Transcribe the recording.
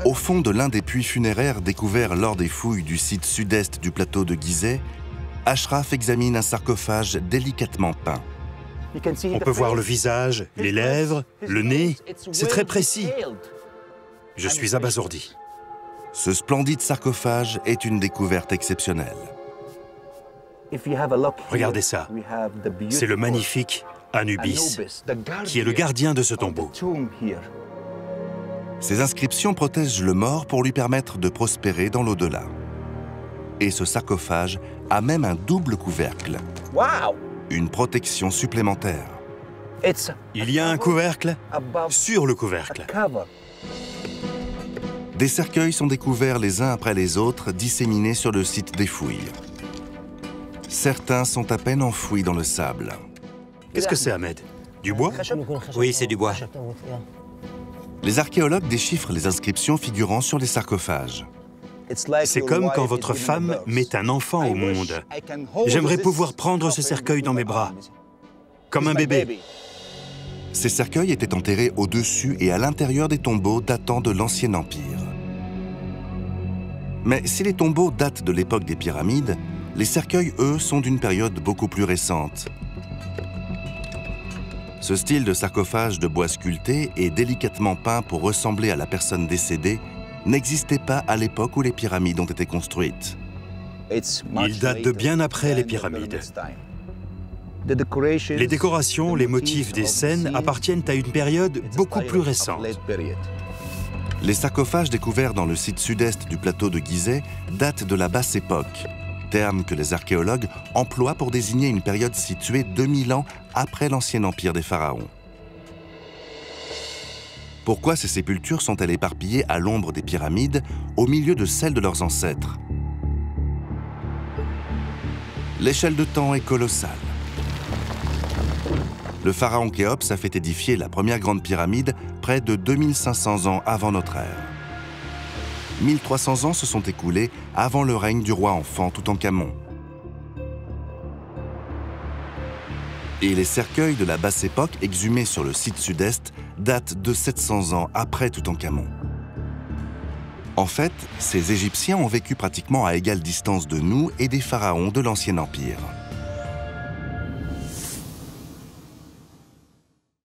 Au fond de l'un des puits funéraires découverts lors des fouilles du site sud-est du plateau de Gizeh, Ashraf examine un sarcophage délicatement peint. On peut voir le visage, les lèvres, le nez. C'est très précis. Je suis abasourdi. Ce splendide sarcophage est une découverte exceptionnelle. Regardez ça. C'est le magnifique Anubis, qui est le gardien de ce tombeau. Ces inscriptions protègent le mort pour lui permettre de prospérer dans l'au-delà. Et ce sarcophage a même un double couvercle. Une protection supplémentaire. Il y a un couvercle sur le couvercle. Des cercueils sont découverts les uns après les autres, disséminés sur le site des fouilles. Certains sont à peine enfouis dans le sable. Qu'est-ce que c'est, Ahmed? Du bois? Oui, c'est du bois. Les archéologues déchiffrent les inscriptions figurant sur les sarcophages. C'est comme quand votre femme met un enfant au monde. J'aimerais pouvoir prendre ce cercueil dans mes bras, comme un bébé. Ces cercueils étaient enterrés au-dessus et à l'intérieur des tombeaux datant de l'Ancien Empire. Mais si les tombeaux datent de l'époque des pyramides, les cercueils, eux, sont d'une période beaucoup plus récente. Ce style de sarcophage de bois sculpté et délicatement peint pour ressembler à la personne décédée n'existait pas à l'époque où les pyramides ont été construites. Il date de bien après les pyramides. Les décorations, les motifs des scènes appartiennent à une période beaucoup plus récente. Les sarcophages découverts dans le site sud-est du plateau de Gizeh datent de la basse époque, terme que les archéologues emploient pour désigner une période située 2000 ans après l'ancien empire des pharaons. Pourquoi ces sépultures sont-elles éparpillées à l'ombre des pyramides, au milieu de celles de leurs ancêtres? L'échelle de temps est colossale. Le pharaon Khéops a fait édifier la première grande pyramide près de 2500 ans avant notre ère. 1300 ans se sont écoulés avant le règne du roi enfant Toutankhamon. Et les cercueils de la basse époque exhumés sur le site sud-est datent de 700 ans après Toutankhamon. En fait, ces Égyptiens ont vécu pratiquement à égale distance de nous et des pharaons de l'Ancien Empire.